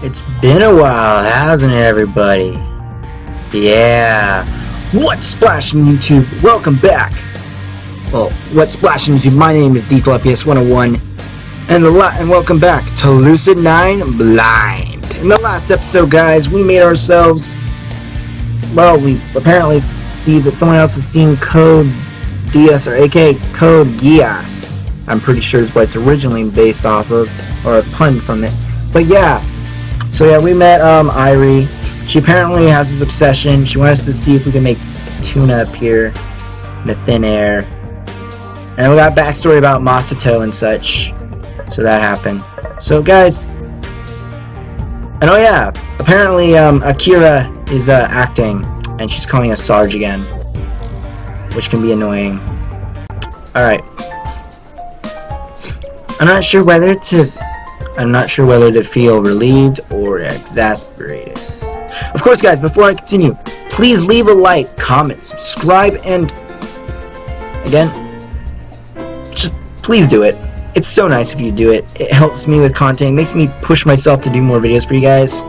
It's been a while, hasn't it, everybody? Yeah. What's splashing YouTube? Welcome back. Well, what's splashing YouTube? My name is DFLPS101, and welcome back to Lucid9 Blind. In the last episode, guys, we made ourselves. Well, we apparently see that someone else has seen Code DS, or aka Code Geass. I'm pretty sure is what it's originally based off of, or a pun from it. But yeah. So yeah, we met Irie. She apparently has this obsession. She wants us to see if we can make tuna appear in the thin air. And we got backstory about Masato and such. So that happened. So guys, and oh yeah, apparently Akira is acting, and she's calling us Sarge again, which can be annoying. Alright. I'm not sure whether to feel relieved or exasperated. Of course, guys, before I continue, please leave a like, comment, subscribe, and again, just please do it. It's so nice if you do it. It helps me with content, makes me push myself to do more videos for you guys.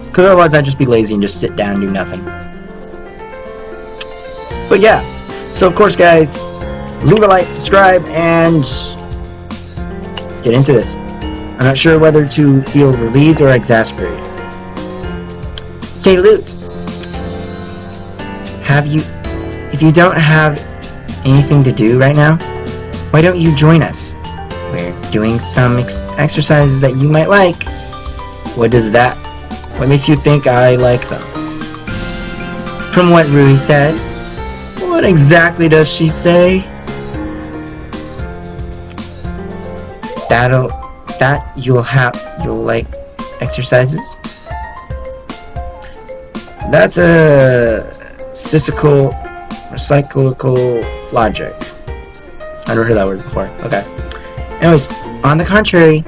Because otherwise I'd just be lazy and just sit down and do nothing. But yeah, so of course, guys, leave a like, subscribe, and let's get into this. I'm not sure whether to feel relieved or exasperated. Say, Loot, if you don't have anything to do right now, why don't you join us? We're doing some exercises that you might like. What makes you think I like them? From what Rui says. What exactly does she say? You'll like exercises? That's a cyclical logic. I never heard that word before. Okay. Anyways, on the contrary,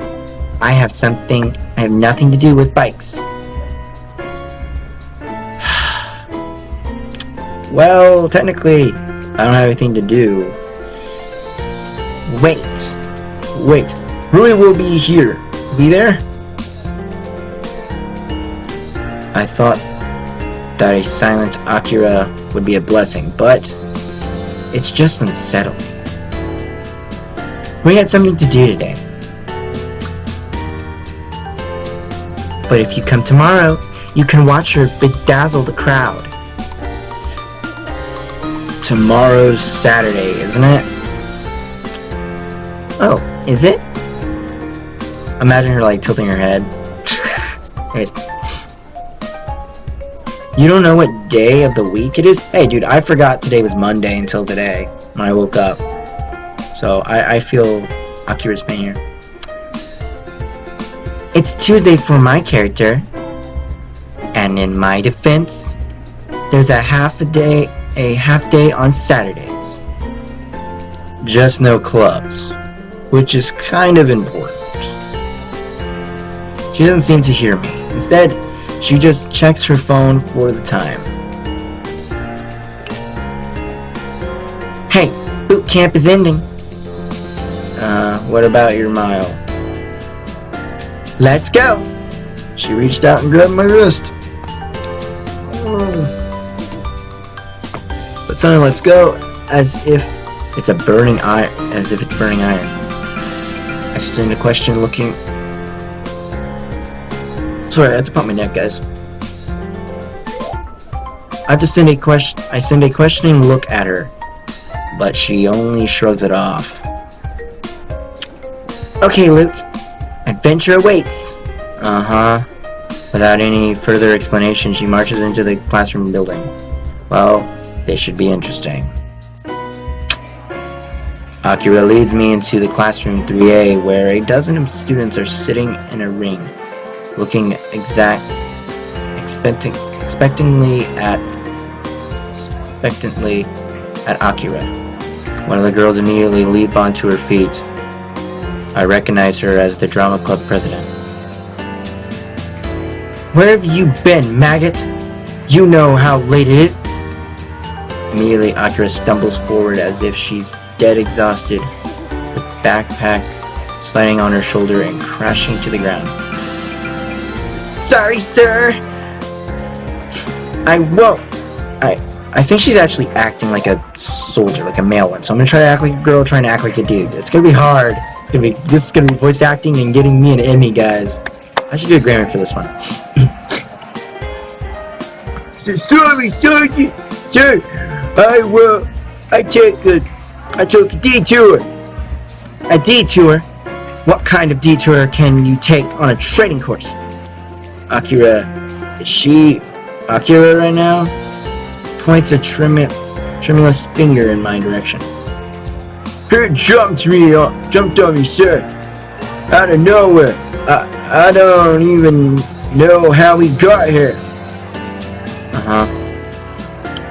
I have nothing to do with bikes. Well, technically, I don't have anything to do. Wait. Rui will be here. Be there? I thought that a silent Akira would be a blessing, but it's just unsettling. We had something to do today. But if you come tomorrow, you can watch her bedazzle the crowd. Tomorrow's Saturday, isn't it? Oh, is it? Imagine her like tilting her head. Anyways. You don't know what day of the week it is? Hey dude, I forgot today was Monday until today when I woke up. So I feel Akira's pain here. It's Tuesday for my character. And in my defense, there's a half day on Saturdays. Just no clubs, which is kind of important. She doesn't seem to hear me. Instead, she just checks her phone for the time. Hey, boot camp is ending. What about your mile? Let's go! She reached out and grabbed my wrist. But suddenly, let's go, as if it's burning iron. I stood in the question looking. Sorry, I have to pump my neck, guys. I send a questioning look at her, but she only shrugs it off. Okay, Loot. Adventure awaits. Without any further explanation, she marches into the classroom building. Well, this should be interesting. Akira leads me into the classroom 3A, where a dozen of students are sitting in a ring, looking expectantly at Akira. One of the girls immediately leaps onto her feet. I recognize her as the drama club president. Where have you been, maggot? You know how late it is. Immediately, Akira stumbles forward as if she's dead exhausted, the backpack sliding on her shoulder and crashing to the ground. Sorry, sir. I won't. I think she's actually acting like a soldier, like a male one. So I'm gonna try to act like a girl, trying to act like a dude. It's gonna be hard. This is gonna be voice acting and getting me an Emmy, guys. I should get a Grammy for this one. Sorry, sir. I took a detour. A detour? What kind of detour can you take on a training course? Akira, is she Akira right now? Points a tremulous finger in my direction. Her jumped on me, sir. Out of nowhere. I don't even know how we got here.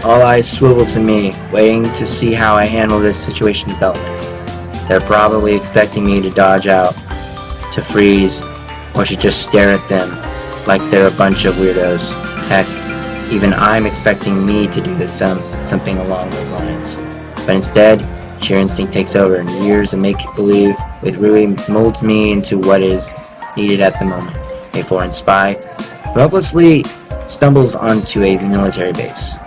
All eyes swivel to me, waiting to see how I handle this situation development. They're probably expecting me to dodge out, to freeze, or to just stare at them like they're a bunch of weirdos. Heck, even I'm expecting me to do this something along those lines. But instead, sheer instinct takes over, and years of make-believe with Rui molds me into what is needed at the moment. A foreign spy who helplessly stumbles onto a military base.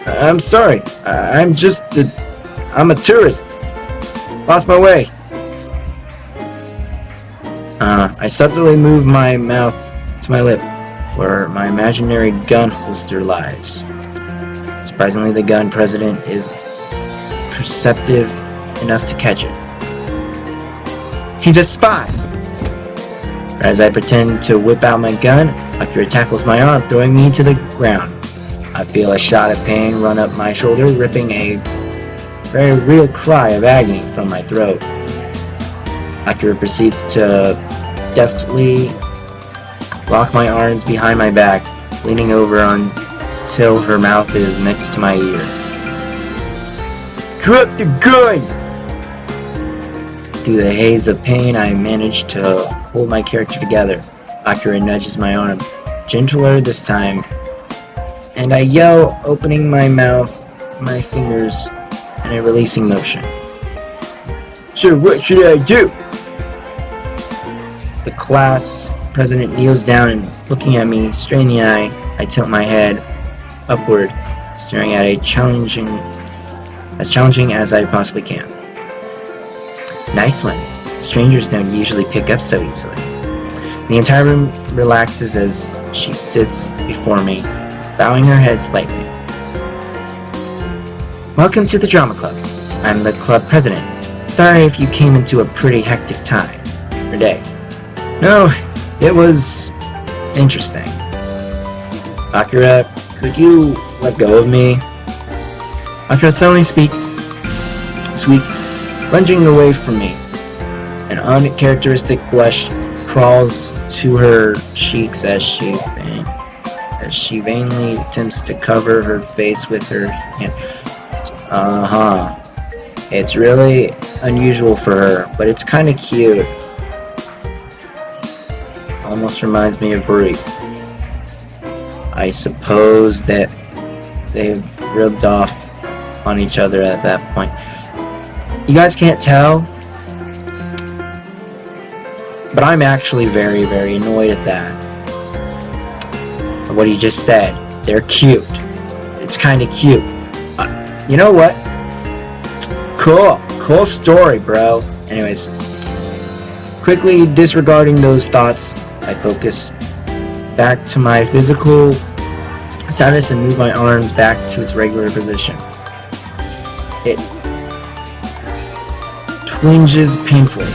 I'm sorry, I'm a tourist. Lost my way. I subtly move my mouth to my lip, where my imaginary gun holster lies. Surprisingly, the gun president is perceptive enough to catch it. He's a spy! As I pretend to whip out my gun, Akira tackles my arm, throwing me to the ground. I feel a shot of pain run up my shoulder, ripping a very real cry of agony from my throat. Akira proceeds to deftly lock my arms behind my back, leaning over until her mouth is next to my ear. Drop the gun! Through the haze of pain, I manage to hold my character together. Akira nudges my arm, gentler this time, and I yell, opening my mouth, my fingers, in a releasing motion. So what should I do? The class president kneels down and, looking at me straight in the eye, I tilt my head upward, staring at as challenging as I possibly can. Nice one. Strangers don't usually pick up so easily. The entire room relaxes as she sits before me, bowing her head slightly. Welcome to the drama club. I'm the club president. Sorry if you came into a pretty hectic time or day. No, it was interesting. Akira, could you let go of me? Akira suddenly squeaks, lunging away from me. An uncharacteristic blush crawls to her cheeks as she vainly attempts to cover her face with her hand. It's really unusual for her, but it's kind of cute. Almost reminds me of Rui. I suppose that they've rubbed off on each other at that point. You guys can't tell, but I'm actually very, very annoyed at that. What he just said. They're cute. It's kind of cute. You know what? Cool story, bro. Anyways, quickly disregarding those thoughts, I focus back to my physical status and move my arms back to its regular position. It twinges painfully.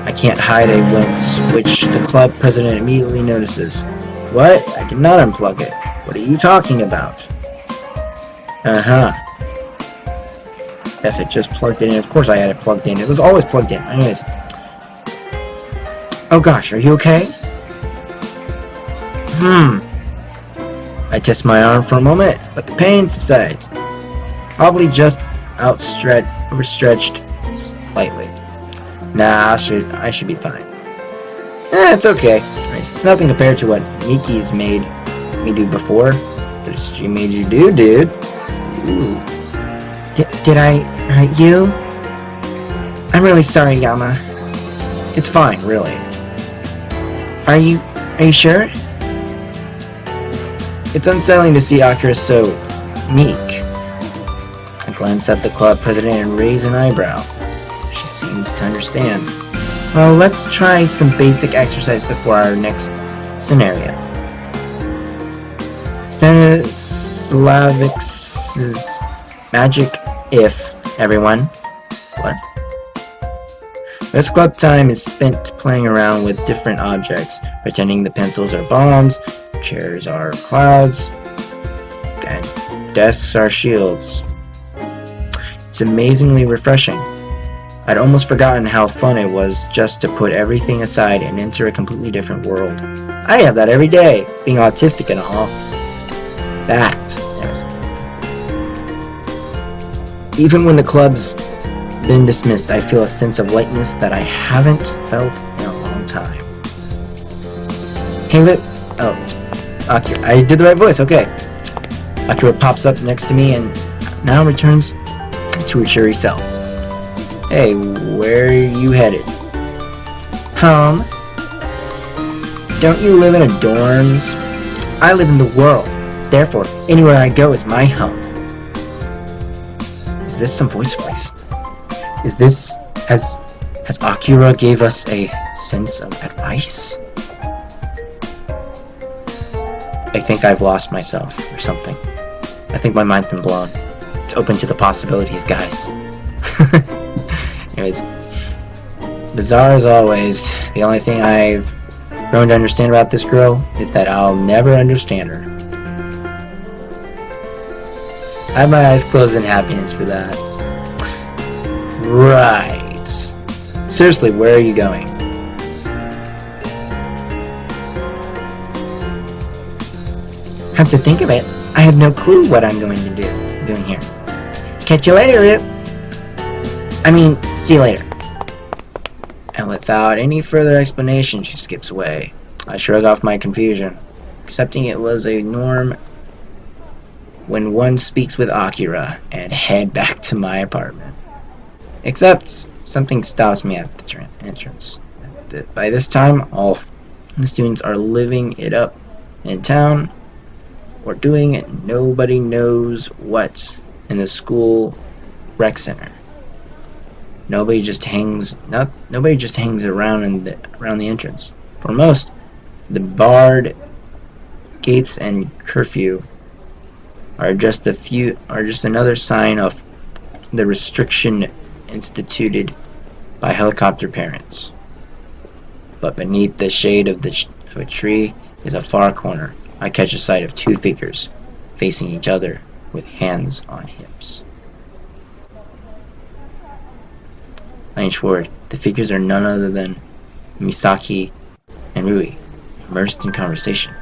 I can't hide a wince, which the club president immediately notices. What? I did not unplug it. What are you talking about? Yes, I just plugged it in. Of course I had it plugged in. It was always plugged in. Anyways. Oh gosh, are you okay? I test my arm for a moment, but the pain subsides. Probably just overstretched slightly. Nah, I should be fine. It's okay. It's nothing compared to what Miki's made me do before. What she made you do, dude? Ooh. Did I hurt you? I'm really sorry, Yama. It's fine, really. Are you sure? It's unsettling to see Akira so meek. I glance at the club president and raise an eyebrow. She seems to understand. Well, let's try some basic exercise before our next scenario. Stanislavic's magic if, everyone. What? Most club time is spent playing around with different objects, pretending the pencils are bombs, chairs are clouds, and desks are shields. It's amazingly refreshing. I'd almost forgotten how fun it was just to put everything aside and enter a completely different world. I have that every day, being autistic and all. Fact, yes. Even when the club's been dismissed, I feel a sense of lightness that I haven't felt in a long time. Hey, Akira. I did the right voice, okay. Akira pops up next to me and now returns to her cheery self. Hey, where are you headed? Home. Don't you live in a dorms? I live in the world. Therefore, anywhere I go is my home. Is this some voice? Is this... Has Akira gave us a sense of advice? I think I've lost myself, or something. I think my mind's been blown. It's open to the possibilities, guys. Anyways, bizarre as always, the only thing I've grown to understand about this girl is that I'll never understand her. I have my eyes closed in happiness for that. Right. Seriously, where are you going? Come to think of it, I have no clue what I'm going to doing here. Catch you later, Luke. See you later. And without any further explanation, she skips away. I shrug off my confusion, accepting it was a norm when one speaks with Akira, and head back to my apartment. Except, something stops me at the entrance. By this time, all the students are living it up in town, or doing it nobody knows what in the school rec center. Nobody just hangs around around the entrance. For most, the barred gates and curfew are just another sign of the restriction instituted by helicopter parents. But beneath the shade of a tree is a far corner. I catch a sight of two figures facing each other with hands on hips. I inch forward. The figures are none other than Misaki and Rui, immersed in conversation.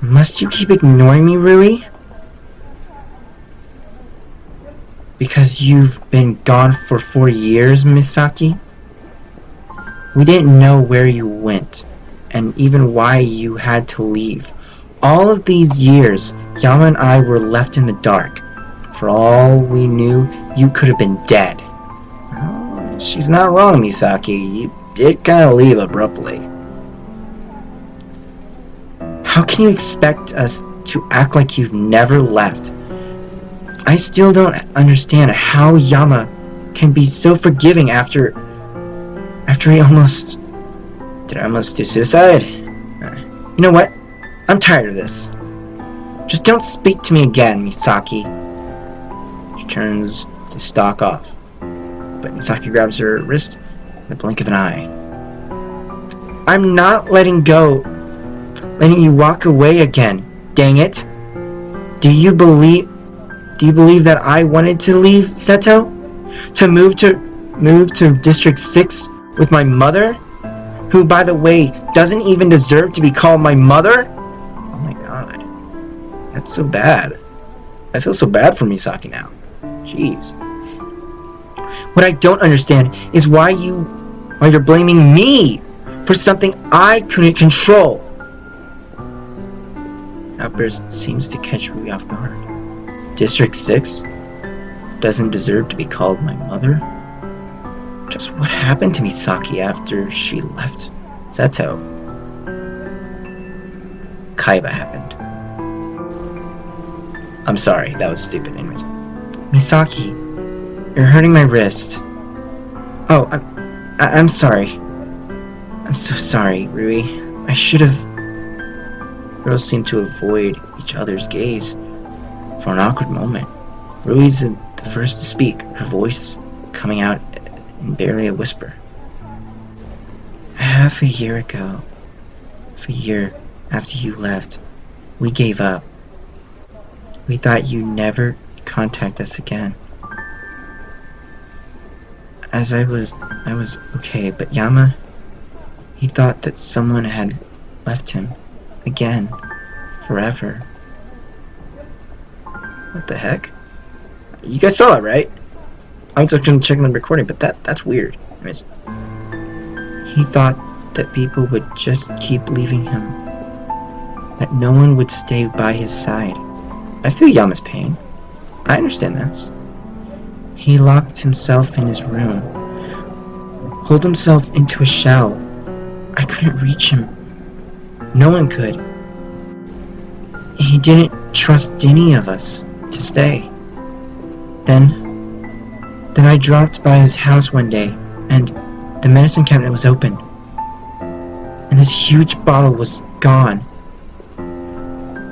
Must you keep ignoring me, Rui? Because you've been gone for 4 years, Misaki? We didn't know where you went, and even why you had to leave. All of these years, Yama and I were left in the dark. For all we knew, you could have been dead. Oh, she's not wrong, Misaki. You did kind of leave abruptly. How can you expect us to act like you've never left? I still don't understand how Yama can be so forgiving after he almost... Did I almost do suicide? You know what? I'm tired of this. Just don't speak to me again, Misaki. She turns to stalk off, but Misaki grabs her wrist in the blink of an eye. I'm not letting you walk away again. Dang it. Do you believe that I wanted to leave Seto? To move to District 6 with my mother? Who, by the way, doesn't even deserve to be called my mother? Oh my god. That's so bad. I feel so bad for Misaki now. Jeez. What I don't understand is why you're blaming me for something I couldn't control. Outburst seems to catch Rui off guard. District 6 doesn't deserve to be called my mother? Just what happened to Misaki after she left Seto? Kaiba happened. I'm sorry, that was stupid. Anyways. Misaki, you're hurting my wrist. Oh, I'm sorry. I'm so sorry, Rui. I should have... Girls seemed to avoid each other's gaze for an awkward moment. Rui's the first to speak, her voice coming out in barely a whisper. Half a year ago, a year after you left, we gave up. We thought you'd never contact us again. As I was okay, but Yama, he thought that someone had left him again, forever. What the heck? You guys saw it, right? I'm just gonna check the recording, but that's weird. Anyways. He thought that people would just keep leaving him, that no one would stay by his side. I feel Yama's pain. I understand this. He locked himself in his room, pulled himself into a shell. I couldn't reach him. No one could. He didn't trust any of us to stay. Then I dropped by his house one day, and the medicine cabinet was open, and this huge bottle was gone.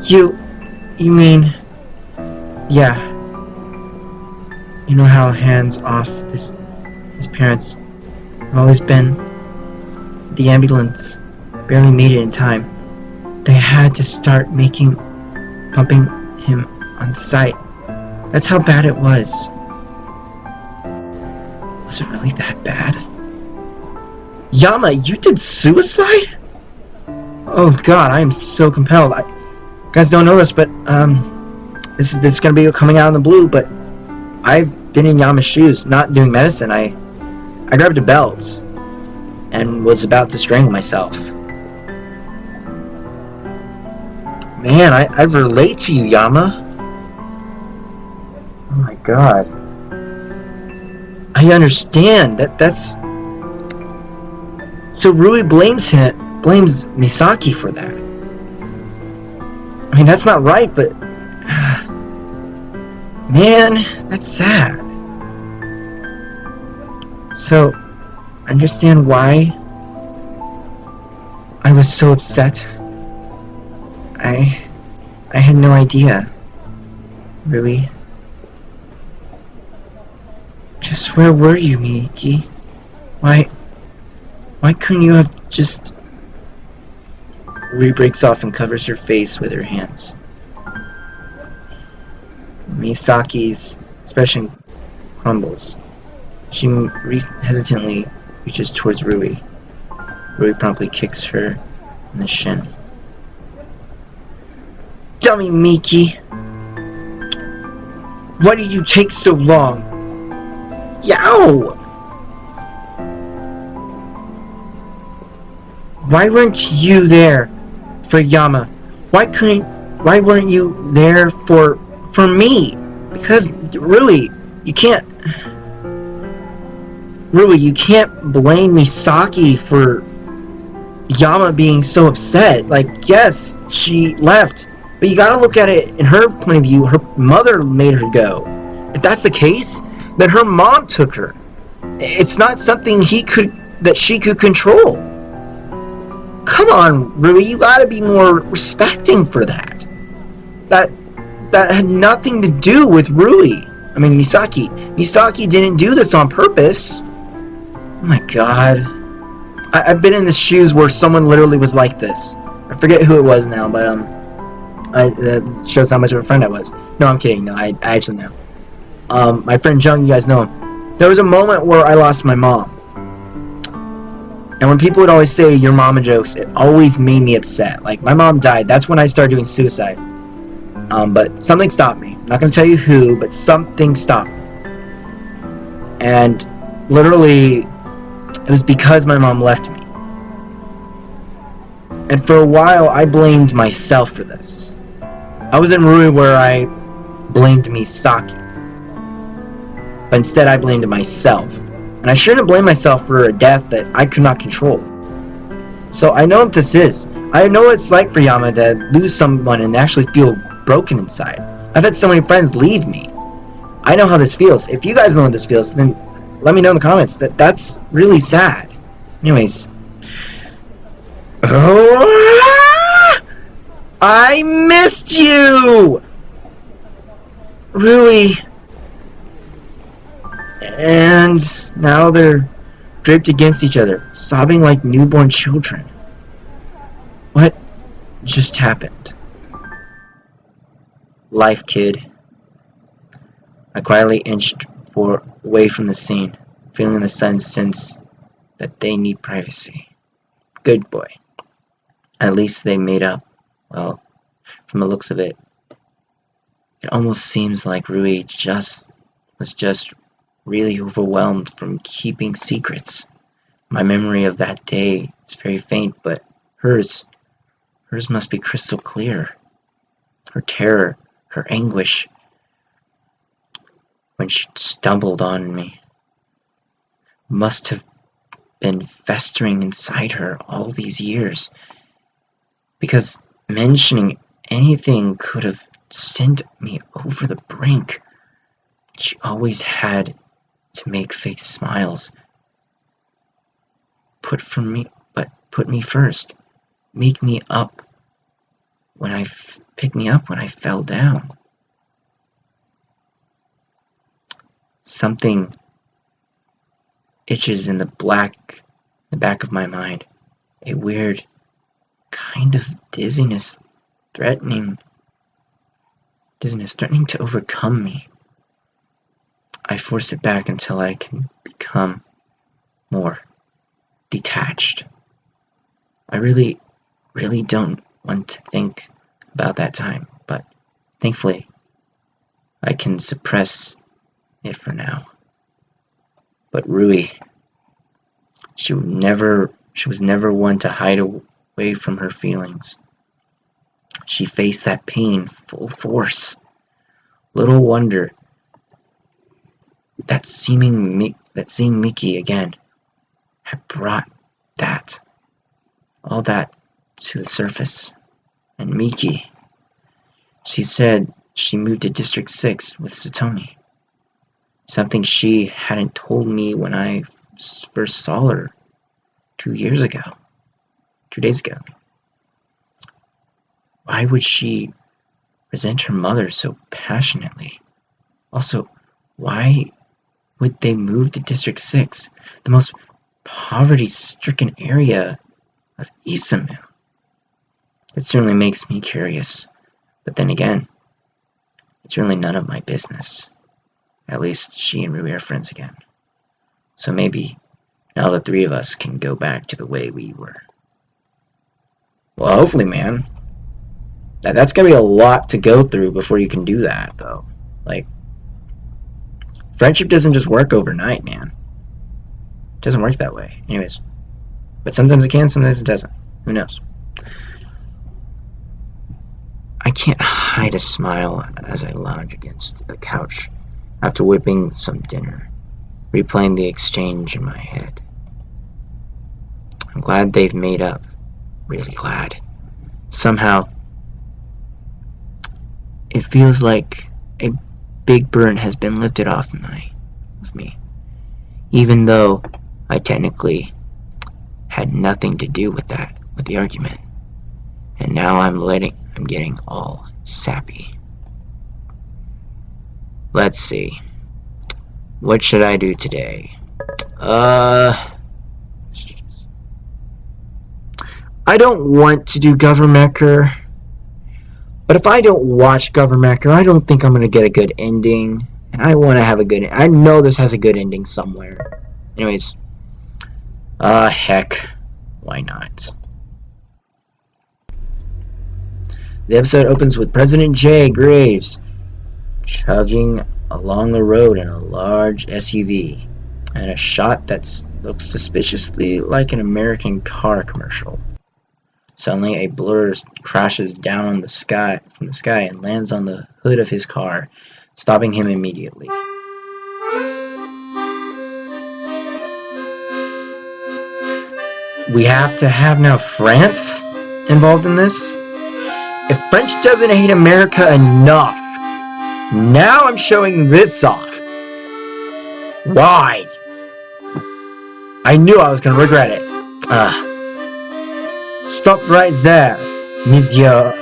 You mean... Yeah. You know how hands-off his parents have always been. The ambulance barely made it in time. They had to start pumping him on site. That's how bad it was. Was it really that bad? Yama, you did suicide? Oh god, I am so compelled. You guys don't know this, but this is gonna be coming out in the blue, but I've been in Yama's shoes, not doing medicine. I grabbed a belt and was about to strangle myself. Man, I relate to you, Yama. Oh my god. I understand. That's... So Rui blames Misaki for that. I mean, that's not right, but... Man, that's sad. So, understand why I was so upset? I had no idea. Rui. Just where were you, Miki? Why couldn't you have just... Rui breaks off and covers her face with her hands. Misaki's expression crumbles. She hesitantly reaches towards Rui. Rui promptly kicks her in the shin. Dummy Miki! Why did you take so long? Yow! Why weren't you there for Yama? Why weren't you there for me? Because Rui, you can't blame Misaki for Yama being so upset. Like, yes, she left, but you gotta look at it in her point of view. Her mother made her go. If that's the case, then her mom took her. It's not something she could control. Come on, Rui, you gotta be more respecting for that. That had nothing to do with Rui. I mean, Misaki. Misaki didn't do this on purpose. Oh my god. I've been in the shoes where someone literally was like this. I forget who it was now, but that shows how much of a friend I was. No, I'm kidding. No, I actually know. My friend Jung, you guys know him. There was a moment where I lost my mom. And when people would always say your mama jokes, it always made me upset. Like, my mom died. That's when I started doing suicide. But something stopped me. I'm not going to tell you who, but something stopped me. And literally, it was because my mom left me. And for a while, I blamed myself for this. I was in Rui where I blamed Misaki. But instead, I blamed myself. and I shouldn't blame myself for a death that I could not control. So I know what this is. I know what it's like for Yama to lose someone and actually feel broken inside. I've had so many friends leave me. I know how this feels. If you guys know how this feels, then let me know in the comments. That's really sad. Anyways. I missed you! Really? And now they're draped against each other, sobbing like newborn children. What just happened? Life, kid. I quietly inched away from the scene, feeling the sudden sense that they need privacy. Good boy. At least they made up. Well, from the looks of it, it almost seems like Rui was just really overwhelmed from keeping secrets. My memory of that day is very faint, but hers must be crystal clear. Her terror, her anguish, when she stumbled on me, must have been festering inside her all these years, because mentioning anything could have sent me over the brink. She always had to make fake smiles, put me first, pick me up when I fell down. Something itches in the back of my mind, a weird kind of dizziness threatening to overcome me. I force it back until I can become more detached. I really don't want to think about that time, but thankfully I can suppress it for now. But Rui, she was never one to hide away from her feelings. She faced that pain full force. Little wonder that seeing Mickey again had brought all that to the surface. And Miki, she said she moved to District 6 with Satomi. Something she hadn't told me when I first saw her 2 days ago. Why would she resent her mother so passionately? Also, why would they move to District 6, the most poverty-stricken area of Isamu? It certainly makes me curious, but then again, it's really none of my business. At least she and Rui are friends again. So maybe now the three of us can go back to the way we were. Well, hopefully, man. That's gonna be a lot to go through before you can do that, though. Like, friendship doesn't just work overnight, man. It doesn't work that way. Anyways. But sometimes it can, sometimes it doesn't. Who knows? I can't hide a smile as I lounge against the couch after whipping some dinner, replaying the exchange in my head. I'm glad they've made up. Really glad. Somehow, it feels like a big burden has been lifted off of me, even though I technically had nothing to do with the argument. And now I'm getting all sappy. Let's see. What should I do today? I don't want to do Governmecker. But if I don't watch Governmecker, I don't think I'm going to get a good ending. And I want to have a good... I know this has a good ending somewhere. Anyways. Heck. Why not? The episode opens with President J. Graves chugging along the road in a large SUV, and a shot that looks suspiciously like an American car commercial. Suddenly, a blur crashes down from the sky and lands on the hood of his car, stopping him immediately. we have to have now France involved in this? If French doesn't hate America enough, now I'm showing this off. Why? I knew I was going to regret it. Stop right there, Monsieur.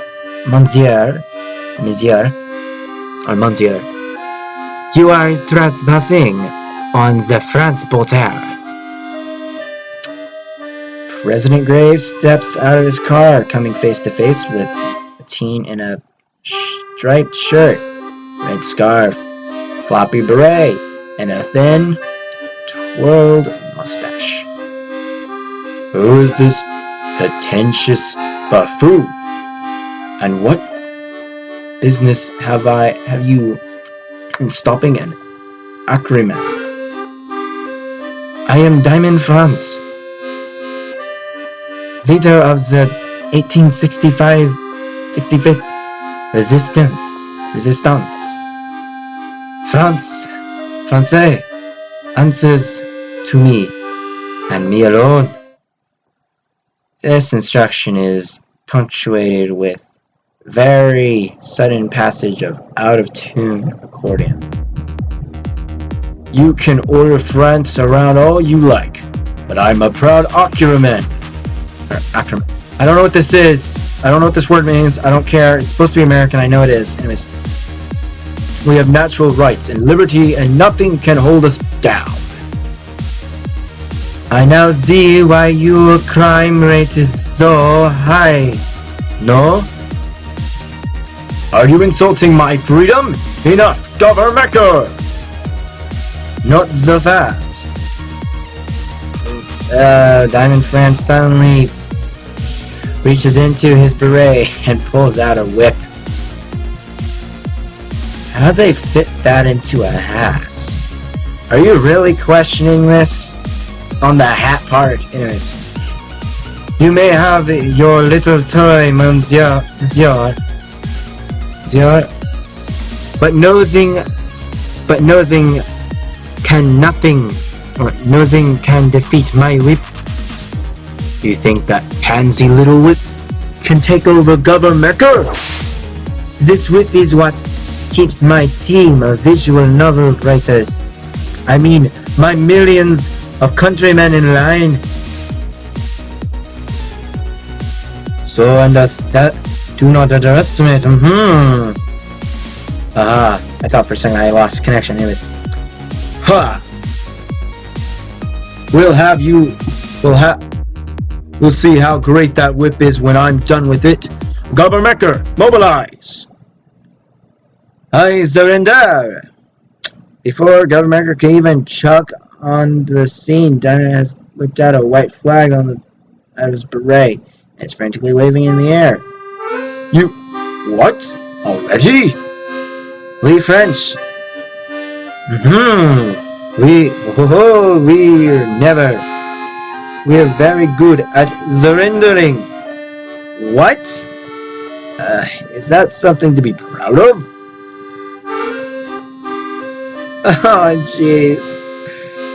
You are trespassing on the France border. President Graves steps out of his car, coming face to face with a teen in a striped shirt, red scarf, floppy beret, and a thin, twirled mustache. Who is this pretentious buffoon? And what business have you in stopping an Ackerman? I am Diamond France, leader of the 1865 resistance. Francais answers to me, and me alone. This instruction is punctuated with very sudden passage of out-of-tune accordion. You can order France around all you like, but I'm a proud Ackerman. I don't know what this is. I don't know what this word means. I don't care. It's supposed to be American. I know it is. Anyways. We have natural rights and liberty, and nothing can hold us down. I now see why your crime rate is so high. No? Are you insulting my freedom? Enough, government! Not so fast. Diamond France suddenly reaches into his beret and pulls out a whip. How'd they fit that into a hat? Are you really questioning this? On the hat part, anyways. You may have your little toy, monsieur. But nosing can defeat my whip. You think that pansy little whip can take over government? This whip is what keeps my team of visual novel writers, I mean my millions of countrymen in line. So do not underestimate. I thought for a second I lost connection. Anyways. We'll see how great that whip is when I'm done with it. Government, mobilize! I surrender! Before Government can even chuck on the scene, Diamond has whipped out a white flag out of his beret and is frantically waving in the air. You... what? Already? We French. We're very good at surrendering. What? Is that something to be proud of? Oh, jeez.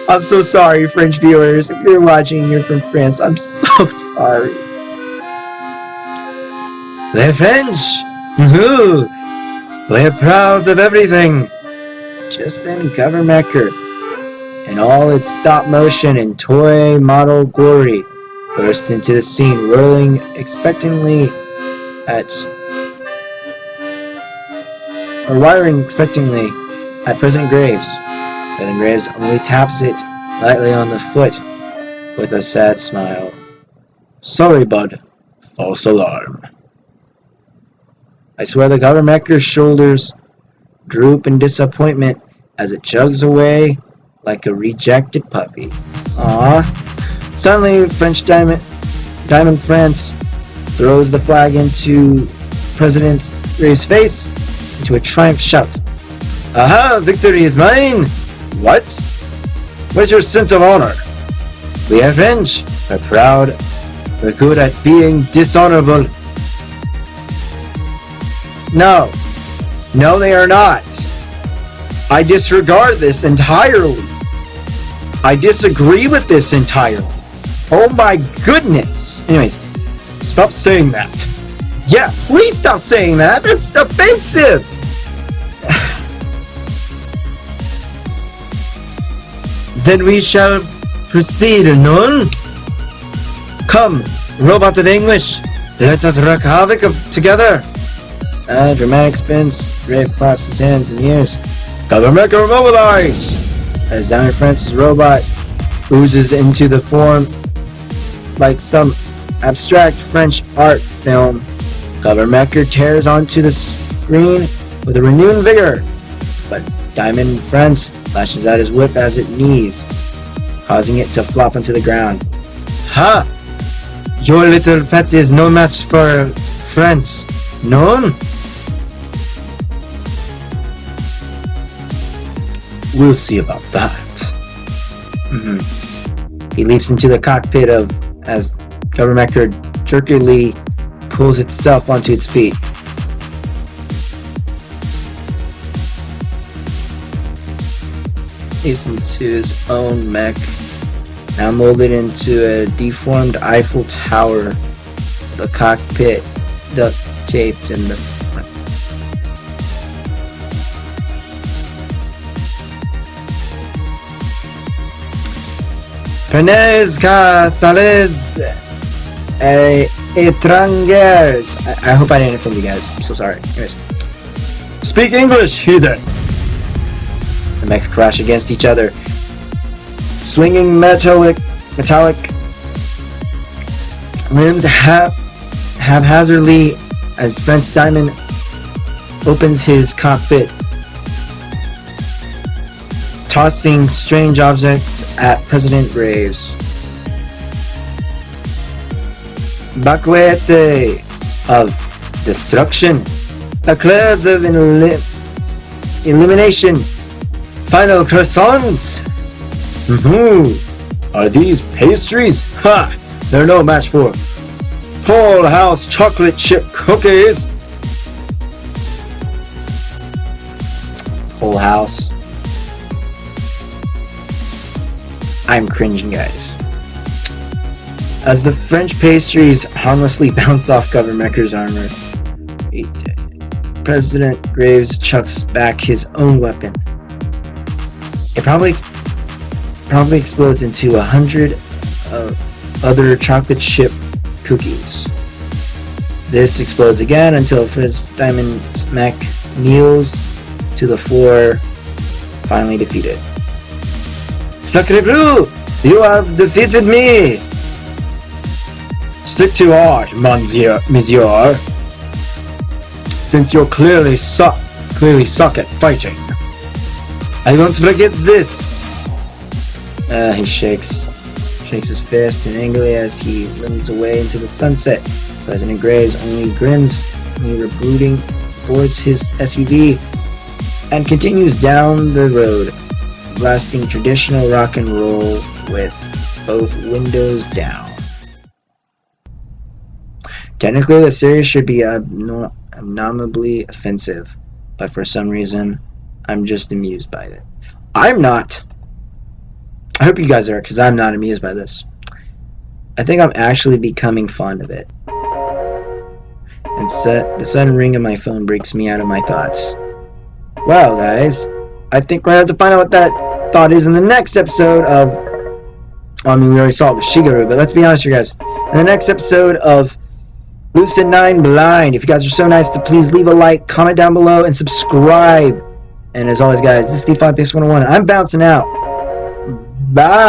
I'm so sorry, French viewers. If you're watching and you're from France, I'm so sorry. Les French! We're proud of everything. Just then, Government, in all its stop motion and toy model glory, burst into the scene, whirling expectantly at President Graves. President Graves only taps it lightly on the foot with a sad smile. Sorry, bud. False alarm. I swear the Government's shoulders droop in disappointment as it chugs away like a rejected puppy. Aww. Suddenly, French Diamond France throws the flag into President Graves' face into a triumph shout. Aha! Victory is mine! What? Where's your sense of honor? We are French. We're proud. We're good at being dishonorable. No. No, they are not. I disregard this entirely. I disagree with this entirely. Oh my goodness! Anyways, stop saying that. Yeah, please stop saying that. That's offensive. Then we shall proceed, nun. Come, robot in English. Let us wreak havoc together. Dramatic spins. Rave claps his hands and ears. Government mobilize! As Diamond Francis' robot oozes into the form like some abstract French art film, Governmecker tears onto the screen with a renewed vigor, but Diamond France lashes out his whip as it knees, causing it to flop onto the ground. Ha! Your little pet is no match for France, no? We'll see about that. He leaps into the cockpit as Governmecker jerkily pulls itself onto its feet. Leaps into his own mech, now molded into a deformed Eiffel Tower, the cockpit duct taped in the front. Prenez casales étrangers. I hope I didn't offend you guys. I'm so sorry. Anyways. Speak English, heathen! The mechs crash against each other, swinging metallic limbs haphazardly as French Diamond opens his cockpit, tossing strange objects at President Graves. Bacuete of destruction, eclairs of elimination, final croissants. Are these pastries? Ha! They're no match for Full House chocolate chip cookies. Full House. I'm cringing, guys. As the French pastries harmlessly bounce off Governmecker's armor, President Graves chucks back his own weapon. It probably explodes into 100 other chocolate chip cookies. This explodes again until French Diamond's mech kneels to the floor, finally defeated. Sacre bleu! You have defeated me! Stick to art, monsieur. Since you clearly suck at fighting. I won't forget this! He shakes his fist and angrily as he limps away into the sunset. President Graves only grins when rebooting boards his SUV and continues down the road, blasting traditional rock and roll with both windows down. Technically, the series should be abnormally offensive, but for some reason, I'm just amused by it. I'm not. I hope you guys are, because I'm not amused by this. I think I'm actually becoming fond of it. And the sudden ring of my phone breaks me out of my thoughts. Well, guys, I think we're going to have to find out what that thought is in the next episode of... I mean, we already saw it with Shigeru, but let's be honest here, guys. In the next episode of Lucid9 Blind, if you guys are so nice to please leave a like, comment down below, and subscribe. And as always, guys, this is D5PS101. I'm bouncing out. Bye.